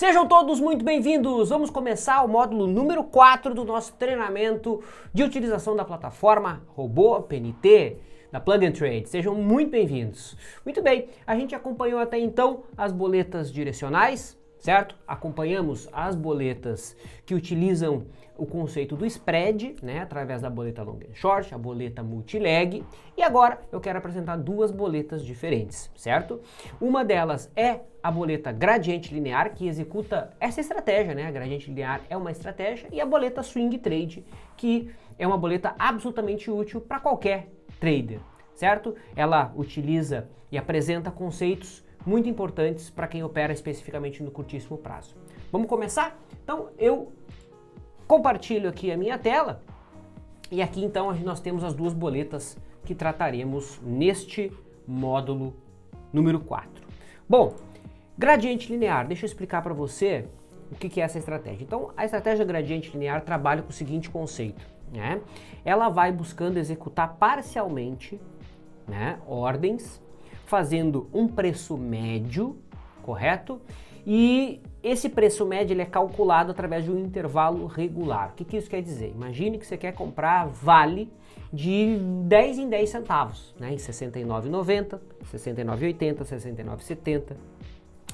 Sejam todos muito bem-vindos! Vamos começar o módulo número 4 do nosso treinamento de utilização da plataforma Robô PNT, da Plug and Trade. Sejam muito bem-vindos. Muito bem, a gente acompanhou até então as boletas direcionais, certo? Acompanhamos as boletas que utilizam o conceito do spread, né, através da boleta long and short, a boleta multileg, e agora eu quero apresentar duas boletas diferentes, certo? Uma delas é a boleta gradiente linear, que executa essa estratégia, né? A gradiente linear é uma estratégia, e a boleta swing trade, que é uma boleta absolutamente útil para qualquer trader, certo? Ela utiliza e apresenta conceitos muito importantes para quem opera especificamente no curtíssimo prazo. Vamos começar? Então eu compartilho aqui a minha tela e aqui então nós temos as duas boletas que trataremos neste módulo número 4. Bom, gradiente linear, deixa eu explicar para você o que é essa estratégia. Então a estratégia gradiente linear trabalha com o seguinte conceito, né? Ela vai buscando executar parcialmente, né, ordens, fazendo um preço médio, correto? E esse preço médio ele é calculado através de um intervalo regular. O que isso quer dizer? Imagine que você quer comprar vale de 10 em 10 centavos, né? Em R$ 69,90, R$ 69,80, R$ 69,70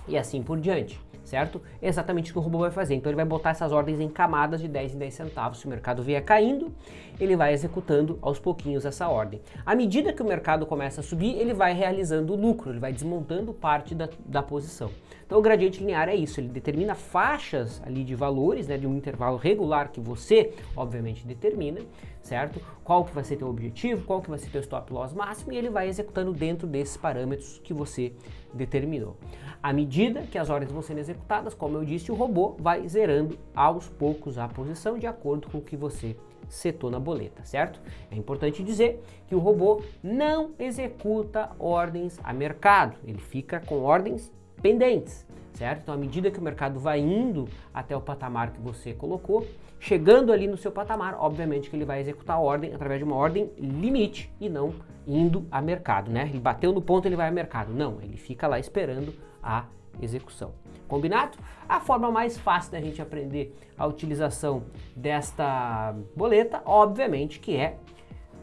e assim por diante, certo? É exatamente o que o robô vai fazer. Então ele vai botar essas ordens em camadas de 10 em 10 centavos. Se o mercado vier caindo, ele vai executando aos pouquinhos essa ordem. À medida que o mercado começa a subir, ele vai realizando o lucro, ele vai desmontando parte da posição. Então o gradiente linear é isso, ele determina faixas ali de valores, né, de um intervalo regular que você, obviamente, determina, certo? Qual que vai ser teu objetivo, qual que vai ser teu stop loss máximo, e ele vai executando dentro desses parâmetros que você determinou. À medida que as ordens vão sendo executadas, como eu disse, o robô vai zerando aos poucos a posição de acordo com o que você setou na boleta, certo? É importante dizer que o robô não executa ordens a mercado, ele fica com ordens pendentes, certo? Então, à medida que o mercado vai indo até o patamar que você colocou, chegando ali no seu patamar, obviamente que ele vai executar a ordem através de uma ordem limite e não indo a mercado, né? Ele bateu no ponto, ele vai a mercado. Não, ele fica lá esperando a execução. Combinado? A forma mais fácil da gente aprender a utilização desta boleta, obviamente, que é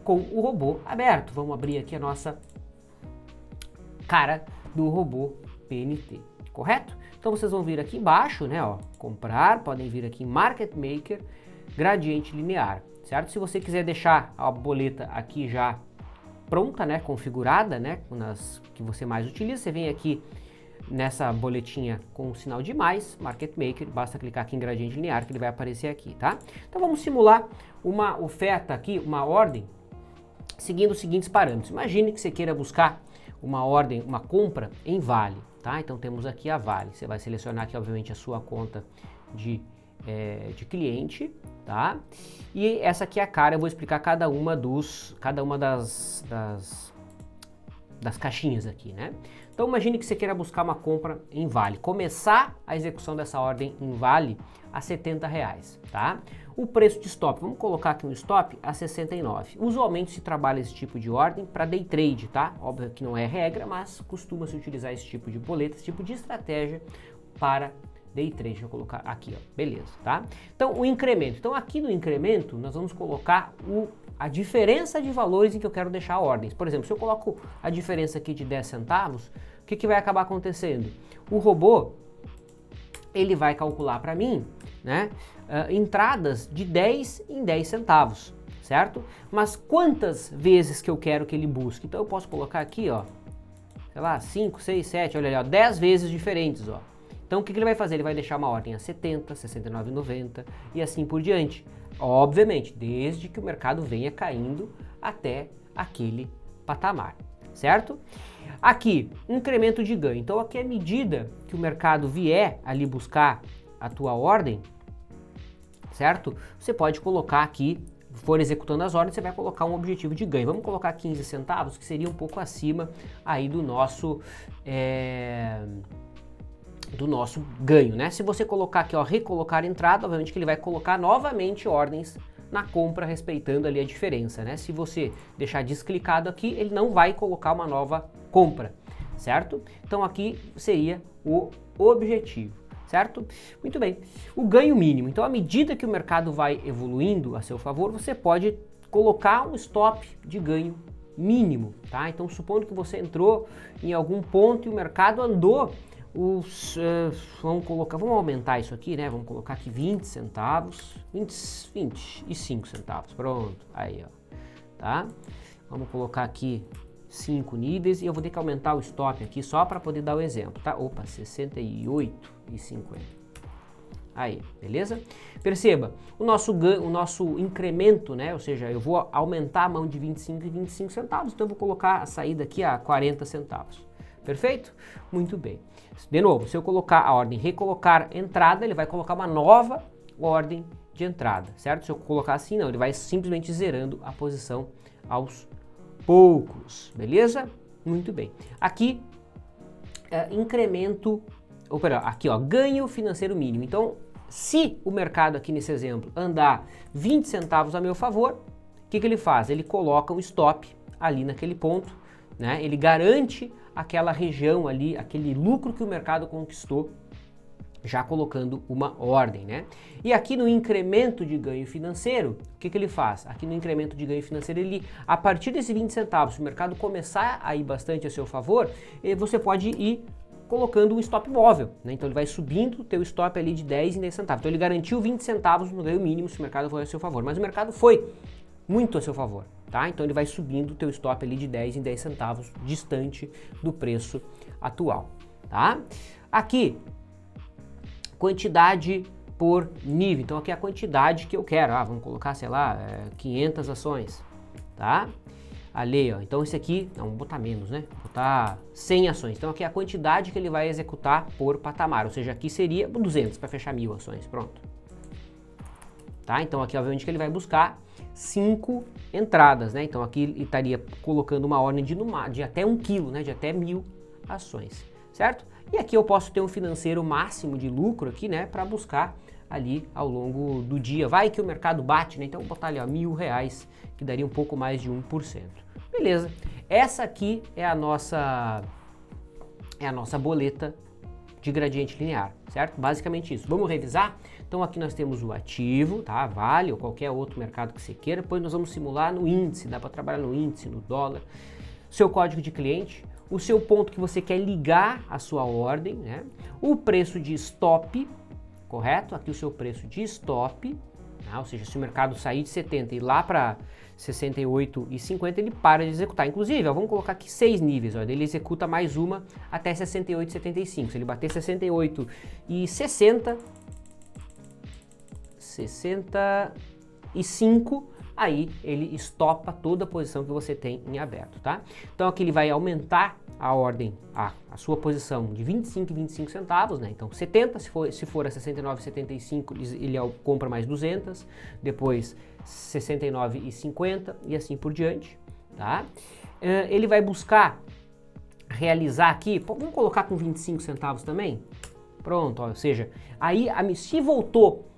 com o robô aberto. Vamos abrir aqui a nossa cara do robô PNT, correto? Então vocês vão vir aqui embaixo, né, ó, comprar, podem vir aqui em Market Maker, gradiente linear, certo? Se você quiser deixar a boleta aqui já pronta, né, configurada, né, nas que você mais utiliza, você vem aqui nessa boletinha com o sinal de mais, Market Maker, basta clicar aqui em gradiente linear que ele vai aparecer aqui, tá? Então vamos simular uma oferta aqui, uma ordem, seguindo os seguintes parâmetros. Imagine que você queira buscar uma ordem, uma compra em vale, tá? Então temos aqui a vale, você vai selecionar aqui obviamente a sua conta de cliente, tá? E essa aqui é a cara, eu vou explicar cada uma das caixinhas aqui, né? Então imagine que você queira buscar uma compra em vale, começar a execução dessa ordem em vale a R$ 70, tá? O preço de stop, vamos colocar aqui um stop a 69. Usualmente se trabalha esse tipo de ordem para day trade, tá? Óbvio que não é regra, mas costuma-se utilizar esse tipo de boleta, esse tipo de estratégia para day trade. Deixa eu colocar aqui, ó, beleza, tá? Então o incremento, então aqui no incremento nós vamos colocar a diferença de valores em que eu quero deixar ordens. Por exemplo, se eu coloco a diferença aqui de 10 centavos, o que vai acabar acontecendo? O robô, ele vai calcular para mim, né, entradas de 10 em 10 centavos, certo? Mas quantas vezes que eu quero que ele busque? Então eu posso colocar aqui, ó, sei lá, 5, 6, 7, olha ali, ó, 10 vezes diferentes, ó. Então o que ele vai fazer? Ele vai deixar uma ordem a 70, 69,90 e assim por diante. Obviamente, desde que o mercado venha caindo até aquele patamar, certo? Aqui, incremento de ganho. Então aqui à medida que o mercado vier ali buscar a tua ordem, certo? Você pode colocar aqui, for executando as ordens, você vai colocar um objetivo de ganho. Vamos colocar 15 centavos, que seria um pouco acima aí do nosso ganho, né? Se você colocar aqui, ó, recolocar entrada, obviamente que ele vai colocar novamente ordens na compra, respeitando ali a diferença, né? Se você deixar desclicado aqui, ele não vai colocar uma nova compra, certo? Então aqui seria o objetivo, certo? Muito bem. O ganho mínimo. Então, à medida que o mercado vai evoluindo a seu favor, você pode colocar um stop de ganho mínimo, tá? Então, supondo que você entrou em algum ponto e o mercado andou vamos aumentar isso aqui, né? Vamos colocar aqui 20 centavos, 25 centavos, pronto, aí, ó, tá? Vamos colocar aqui 5 níveis e eu vou ter que aumentar o stop aqui só para poder dar o exemplo, tá? Opa, 68,50. Aí, beleza? Perceba, o nosso incremento, né? Ou seja, eu vou aumentar a mão de 25 e 25 centavos, então eu vou colocar a saída aqui a 40 centavos. Perfeito? Muito bem. De novo, se eu colocar a ordem recolocar entrada, ele vai colocar uma nova ordem de entrada, certo? Se eu colocar assim, não, ele vai simplesmente zerando a posição aos poucos, beleza? Muito bem. Aqui, aqui ó, ganho financeiro mínimo. Então, se o mercado aqui nesse exemplo andar 20 centavos a meu favor, o que ele faz? Ele coloca um stop ali naquele ponto, né? Ele garante aquela região ali, aquele lucro que o mercado conquistou, já colocando uma ordem, né? E aqui no incremento de ganho financeiro, o que ele faz? Aqui no incremento de ganho financeiro, ele, a partir desses 20 centavos, se o mercado começar a ir bastante a seu favor, você pode ir colocando um stop móvel, né? Então ele vai subindo o teu stop ali de 10 em 10 centavos. Então ele garantiu 20 centavos no ganho mínimo se o mercado for a seu favor, mas o mercado foi muito a seu favor, tá? Então ele vai subindo o teu stop ali de 10 em 10 centavos, distante do preço atual, tá? Aqui, quantidade por nível. Então aqui é a quantidade que eu quero. Vamos colocar, sei lá, 500 ações, tá? Ali, ó. Então esse aqui, não, vou botar menos, né? Vou botar 100 ações. Então aqui é a quantidade que ele vai executar por patamar. Ou seja, aqui seria 200 para fechar 1000 ações. Pronto. Tá? Então aqui, obviamente, que ele vai buscar 5 entradas, né? Então aqui ele estaria colocando uma ordem de até 1 quilo, né? De até 1000 ações, certo? E aqui eu posso ter um financeiro máximo de lucro aqui, né? Para buscar ali ao longo do dia. Vai que o mercado bate, né? Então vou botar ali, ó, R$1.000, que daria um pouco mais de 1%. Beleza. Essa aqui é a nossa boleta de gradiente linear, certo? Basicamente isso. Vamos revisar? Então aqui nós temos o ativo, tá? Vale ou qualquer outro mercado que você queira. Depois nós vamos simular no índice, dá para trabalhar no índice, no dólar. Seu código de cliente, o seu ponto que você quer ligar a sua ordem, né? O preço de stop, correto? Aqui o seu preço de stop, tá? Ou seja, se o mercado sair de 70 e ir lá para 68,50, ele para de executar. Inclusive, ó, vamos colocar aqui 6 níveis, ó, ele executa mais uma até 68,75. Se ele bater 68,60, 65, aí ele estopa toda a posição que você tem em aberto, tá? Então aqui ele vai aumentar a ordem, a sua posição de 25 e 25 centavos, né? Então 70, se for a 69,75, ele compra mais 200, depois 69,50 e assim por diante, tá? Ele vai buscar realizar aqui, vamos colocar com 25 centavos também? Pronto, ó, ou seja, aí se voltou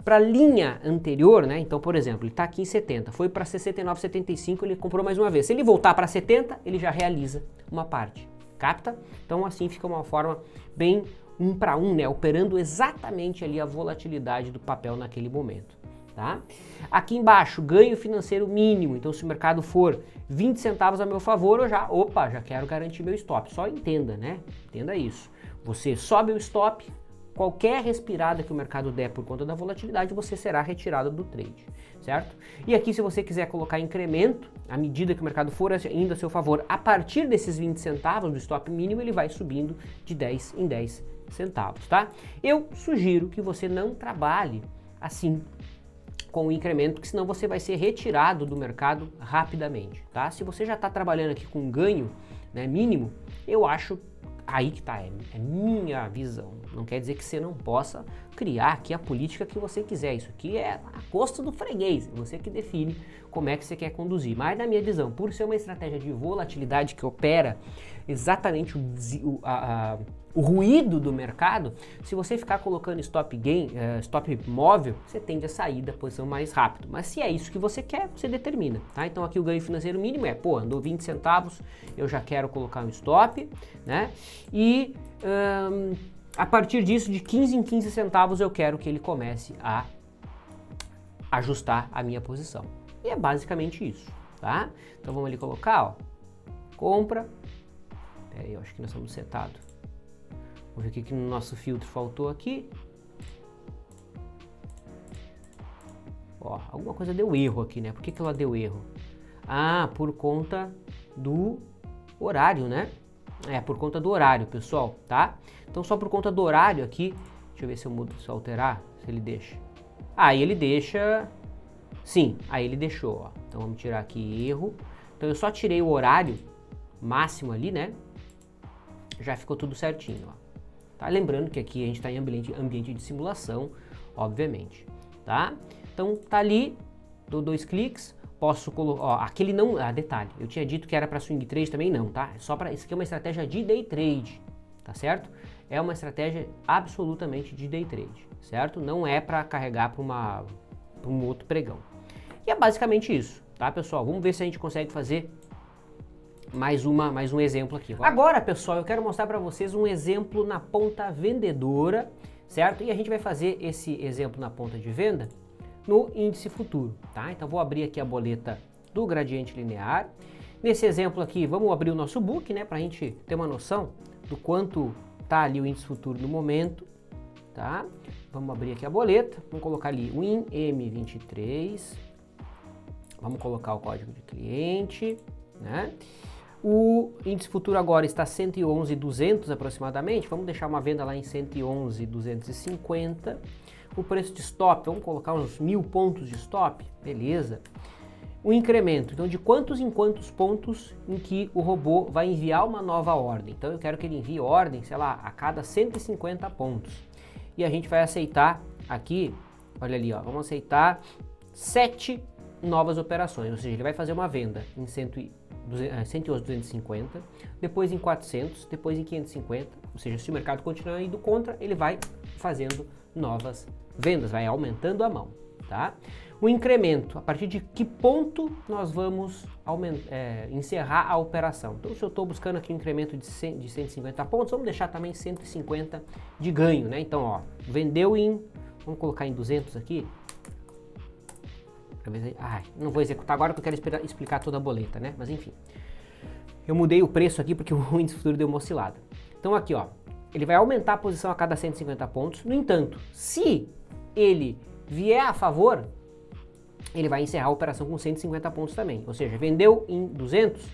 para a linha anterior, né? Então, por exemplo, ele está aqui em 70, foi para 69,75, ele comprou mais uma vez. Se ele voltar para 70, ele já realiza uma parte, capta? Então, assim fica uma forma bem 1 para 1, né? Operando exatamente ali a volatilidade do papel naquele momento, tá? Aqui embaixo, ganho financeiro mínimo. Então, se o mercado for 20 centavos a meu favor, eu já quero garantir meu stop. Só entenda, né? Entenda isso. Você sobe o stop, qualquer respirada que o mercado der por conta da volatilidade, você será retirado do trade, certo? E aqui, se você quiser colocar incremento, à medida que o mercado for indo a seu favor, a partir desses 20 centavos do stop mínimo, ele vai subindo de 10 em 10 centavos, tá? Eu sugiro que você não trabalhe assim com o incremento, porque senão você vai ser retirado do mercado rapidamente, tá? Se você já está trabalhando aqui com ganho, né, mínimo, eu acho aí que tá, é minha visão. Não quer dizer que você não possa criar aqui a política que você quiser. Isso aqui é a custa do freguês, você que define como é que você quer conduzir. Mas na minha visão, por ser uma estratégia de volatilidade que opera exatamente o ruído do mercado, se você ficar colocando stop móvel, você tende a sair da posição mais rápido. Mas se é isso que você quer, você determina, tá? Então aqui o ganho financeiro mínimo andou 20 centavos, eu já quero colocar um stop, né? E A partir disso, de 15 em 15 centavos, eu quero que ele comece a ajustar a minha posição. E é basicamente isso, tá? Então vamos ali colocar, ó, compra. Peraí, eu acho que nós estamos setados. Vamos ver o que no nosso filtro faltou aqui. Ó, alguma coisa deu erro aqui, né? Por que ela deu erro? Ah, por conta do horário, né? É, por conta do horário, pessoal, tá? Então só por conta do horário aqui, deixa eu ver se eu mudo, se eu alterar, se ele deixa. Aí ele deixa, sim, aí ele deixou, ó. Então vamos tirar aqui erro. Então eu só tirei o horário máximo ali, né? Já ficou tudo certinho, ó. Tá? Lembrando que aqui a gente está em ambiente de simulação, obviamente, tá? Então tá ali, dou 2 cliques, posso colocar, ó, aquele não, detalhe, eu tinha dito que era para swing trade também não, tá? É só para, isso aqui é uma estratégia de day trade, tá certo? É uma estratégia absolutamente de day trade, certo? Não é para carregar para um outro pregão. E é basicamente isso, tá, pessoal? Vamos ver se a gente consegue fazer mais um exemplo aqui. Agora, pessoal, eu quero mostrar para vocês um exemplo na ponta vendedora, certo? E a gente vai fazer esse exemplo na ponta de venda no índice futuro, tá? Então vou abrir aqui a boleta do gradiente linear. Nesse exemplo aqui, vamos abrir o nosso book, né, para a gente ter uma noção do quanto tá ali o índice futuro no momento, tá? Vamos abrir aqui a boleta, vamos colocar ali o M23, vamos colocar o código de cliente, né? O índice futuro agora está 111.200 aproximadamente, vamos deixar uma venda lá em 111.250. O preço de stop, vamos colocar uns 1000 pontos de stop, beleza. O incremento, então de quantos em quantos pontos em que o robô vai enviar uma nova ordem. Então eu quero que ele envie ordem, sei lá, a cada 150 pontos. E a gente vai aceitar aqui, olha ali, ó, vamos aceitar 7 novas operações, ou seja, ele vai fazer uma venda em 111.250, depois em 400, depois em 550, ou seja, se o mercado continuar indo contra, ele vai fazendo novas vendas, vai aumentando a mão, tá? O incremento, a partir de que ponto nós vamos encerrar a operação. Então, se eu estou buscando aqui um incremento de 150 pontos, vamos deixar também 150 de ganho, né? Então, ó, vendeu em, vamos colocar em 200 aqui. Não vou executar agora porque eu quero explicar toda a boleta, né? Mas enfim, eu mudei o preço aqui porque o índice futuro deu uma oscilada. Então aqui, ó, ele vai aumentar a posição a cada 150 pontos. No entanto, se ele vier a favor, ele vai encerrar a operação com 150 pontos também. Ou seja, vendeu em 200,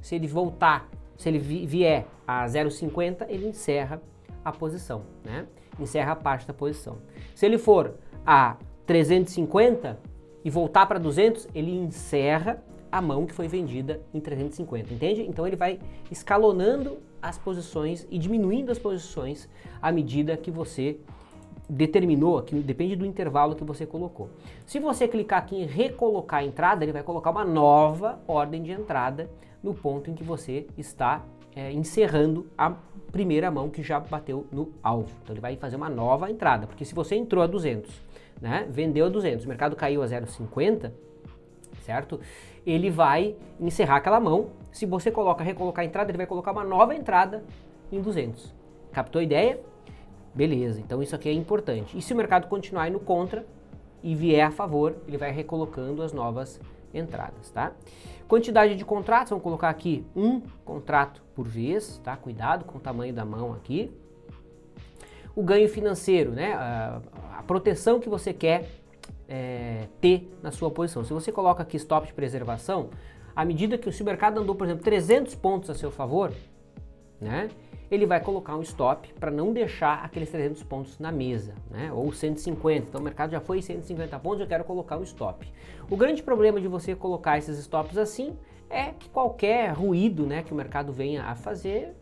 se ele voltar, se ele vier a 0,50, ele encerra a posição, né? Encerra a parte da posição. Se ele for a 350 e voltar para 200, ele encerra a mão que foi vendida em 350, entende? Então ele vai escalonando as posições e diminuindo as posições à medida que você determinou, que depende do intervalo que você colocou. Se você clicar aqui em recolocar a entrada, ele vai colocar uma nova ordem de entrada no ponto em que você está encerrando a primeira mão que já bateu no alvo. Então ele vai fazer uma nova entrada, porque se você entrou a 200, né, vendeu a 200, o mercado caiu a 0,50, certo? Ele vai encerrar aquela mão. Se você recolocar a entrada, ele vai colocar uma nova entrada em 200. Captou a ideia? Beleza, então isso aqui é importante. E se o mercado continuar indo contra e vier a favor, ele vai recolocando as novas entradas, tá? Quantidade de contratos, vamos colocar aqui um contrato por vez, tá? Cuidado com o tamanho da mão aqui. O ganho financeiro, né? A proteção que você quer ter na sua posição. Se você coloca aqui stop de preservação, à medida que se o mercado andou, por exemplo, 300 pontos a seu favor, né? Ele vai colocar um stop para não deixar aqueles 300 pontos na mesa, né? Ou 150, então o mercado já foi 150 pontos, eu quero colocar um stop. O grande problema de você colocar esses stops assim é que qualquer ruído, né, que o mercado venha a fazer,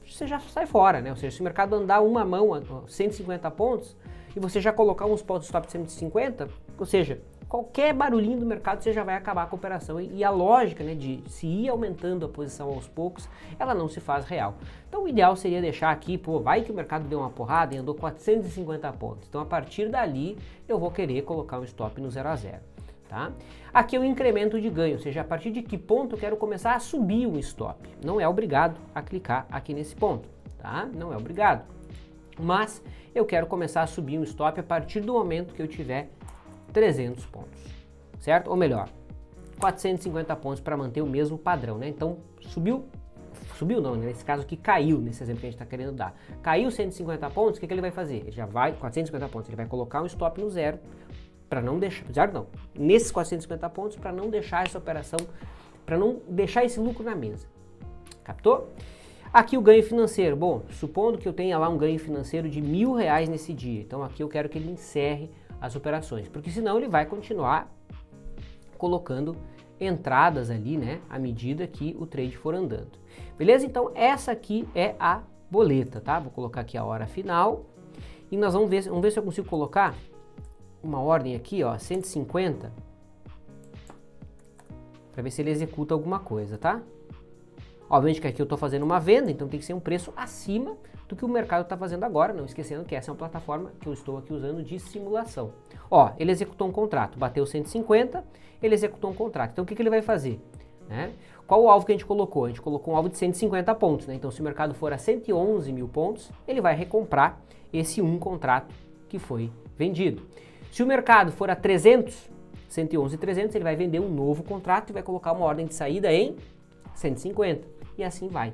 você já sai fora, né? Ou seja, se o mercado andar uma mão a 150 pontos e você já colocar uns pontos stop de 150, ou seja, qualquer barulhinho do mercado você já vai acabar com a operação e a lógica, né, de se ir aumentando a posição aos poucos, ela não se faz real. Então o ideal seria deixar aqui, pô, vai que o mercado deu uma porrada e andou 450 pontos. Então a partir dali eu vou querer colocar um stop no 0 a 0, tá? Aqui é o incremento de ganho, ou seja, a partir de que ponto eu quero começar a subir um stop. Não é obrigado a clicar aqui nesse ponto, tá? Não é obrigado. Mas eu quero começar a subir um stop a partir do momento que eu tiver 300 pontos, certo? Ou melhor, 450 pontos para manter o mesmo padrão, né? Então, subiu não, nesse caso aqui caiu, nesse exemplo que a gente está querendo dar. Caiu 150 pontos, o que ele vai fazer? Ele já vai, 450 pontos, ele vai colocar um stop no zero, para não deixar, zero não, nesses 450 pontos, para não deixar essa operação, para não deixar esse lucro na mesa. Captou? Aqui o ganho financeiro, bom, supondo que eu tenha lá um ganho financeiro de R$1.000 nesse dia, então aqui eu quero que ele encerre as operações, porque senão ele vai continuar colocando entradas ali, né, à medida que o trade for andando. Beleza? Então essa aqui é a boleta, tá? Vou colocar aqui a hora final e nós vamos ver se eu consigo colocar uma ordem aqui, ó, 150, para ver se ele executa alguma coisa, tá? Obviamente que aqui eu estou fazendo uma venda, então tem que ser um preço acima do que o mercado está fazendo agora, não esquecendo que essa é uma plataforma que eu estou aqui usando de simulação. Ó, ele executou um contrato, bateu 150, ele executou um contrato. Então o que ele vai fazer? Né? Qual o alvo que a gente colocou? A gente colocou um alvo de 150 pontos, né? Então se o mercado for a 111 mil pontos, ele vai recomprar esse um contrato que foi vendido. Se o mercado for a 300, 111 e 300, ele vai vender um novo contrato e vai colocar uma ordem de saída em 150. E assim vai.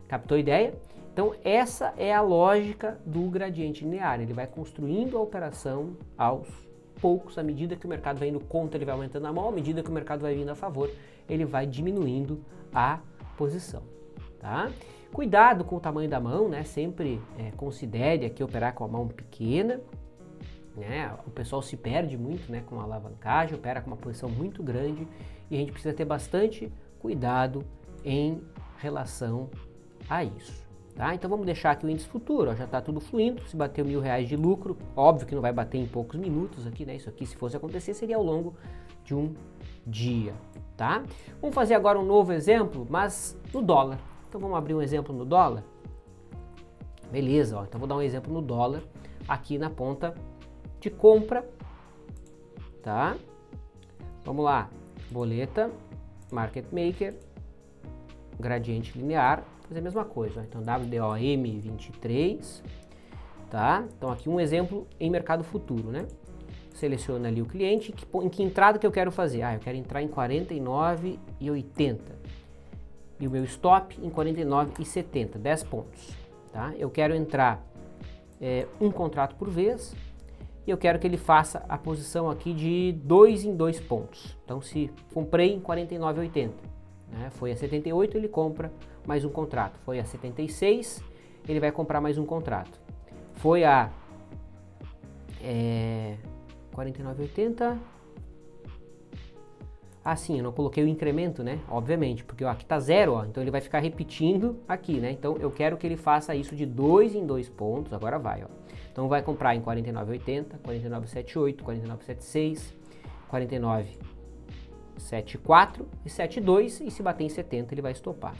Captou a ideia? Então essa é a lógica do gradiente linear. Ele vai construindo a operação aos poucos, à medida que o mercado vai indo contra, ele vai aumentando a mão, à medida que o mercado vai vindo a favor, ele vai diminuindo a posição. Tá? Cuidado com o tamanho da mão, né? Sempre considere aqui operar com a mão pequena. Né? O pessoal se perde muito, né, com a alavancagem, opera com uma posição muito grande e a gente precisa ter bastante cuidado em relação a isso. Tá? Então vamos deixar aqui o índice futuro, ó, já está tudo fluindo, se bater R$1.000 de lucro, óbvio que não vai bater em poucos minutos aqui, né? Isso aqui, se fosse acontecer, seria ao longo de um dia. Tá? Vamos fazer agora um novo exemplo, mas no dólar. Então vamos abrir um exemplo no dólar. Beleza, ó, então vou dar um exemplo no dólar aqui na ponta de compra, tá? Vamos lá, boleta, market maker, gradiente linear, fazer a mesma coisa, ó. Então WDOM23, tá? Então aqui um exemplo em mercado futuro, né? Seleciona ali o cliente, em que entrada que eu quero fazer? Ah, eu quero entrar em 49,80 e o meu stop em 49,70, 10 pontos, tá? Eu quero entrar um contrato por vez. E eu quero que ele faça a posição aqui de 2 em 2 pontos. Então, se comprei em 49,80, né, foi a 78, ele compra mais um contrato. Foi a 76, ele vai comprar mais um contrato. Foi a 49,80. Ah, sim, eu não coloquei o incremento, né? Obviamente, porque ó, aqui tá 0, ó, então ele vai ficar repetindo aqui, né? Então, eu quero que ele faça isso de 2 em 2 pontos. Agora vai, ó. Então vai comprar em 49,80, 49,78, 49,76, 49,74 e 72 e se bater em 70 ele vai estopar.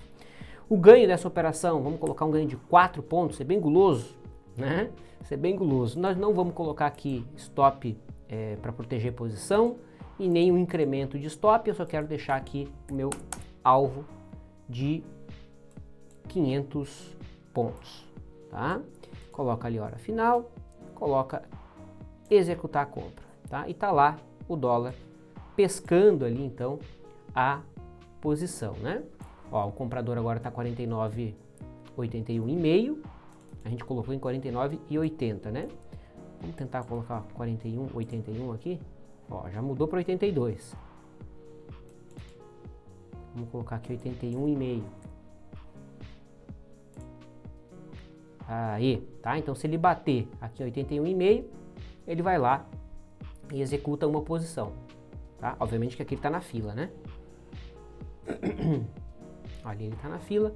O ganho dessa operação, vamos colocar um ganho de 4 pontos, ser bem guloso, né? Ser bem guloso. Nós não vamos colocar aqui stop para proteger posição e nem um incremento de stop, eu só quero deixar aqui o meu alvo de 500 pontos, tá? Coloca ali hora final, coloca executar a compra, tá? E tá lá o dólar pescando ali então a posição, né? Ó, o comprador agora tá 49,81,5, a gente colocou em 49,80, né? Vamos tentar colocar 41,81 aqui. Ó, já mudou para 82. Vamos colocar aqui 81,5. Aí, tá? Então se ele bater aqui 81,5, ele vai lá e executa uma posição, tá? Obviamente que aqui ele tá na fila, né? Ali ele tá na fila.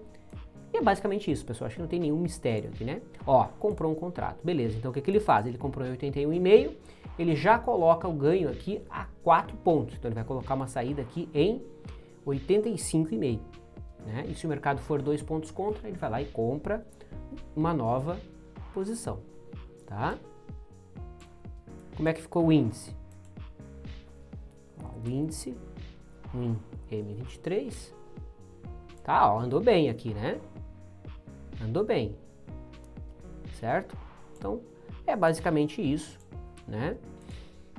E é basicamente isso, pessoal. Acho que não tem nenhum mistério aqui, né? Ó, comprou um contrato. Beleza, então o que ele faz? Ele comprou em 81,5, ele já coloca o ganho aqui a 4 pontos. Então ele vai colocar uma saída aqui em 85,5, né? E se o mercado for 2 pontos contra, ele vai lá e compra uma nova posição, tá? Como é que ficou o índice? Ó, o índice, M23, tá? Ó, andou bem aqui, né? Andou bem, certo? Então, é basicamente isso, né,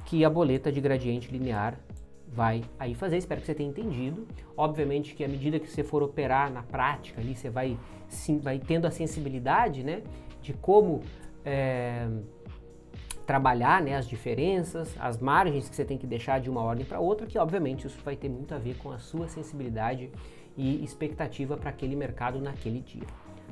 que a boleta de gradiente linear vai aí fazer. Espero que você tenha entendido. Obviamente que à medida que você for operar na prática ali, você vai tendo a sensibilidade, né, de como trabalhar, né, as diferenças, as margens que você tem que deixar de uma ordem para outra, que obviamente isso vai ter muito a ver com a sua sensibilidade e expectativa para aquele mercado naquele dia,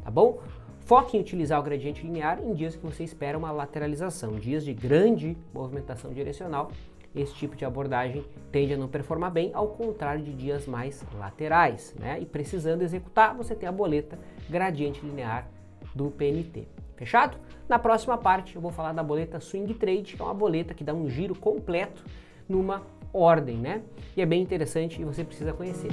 tá bom? Foque em utilizar o gradiente linear em dias que você espera uma lateralização, dias de grande movimentação direcional. Esse tipo de abordagem tende a não performar bem, ao contrário de dias mais laterais, né? E precisando executar, você tem a boleta gradiente linear do PNT. Fechado? Na próxima parte eu vou falar da boleta Swing Trade, que é uma boleta que dá um giro completo numa ordem, né? E é bem interessante e você precisa conhecer.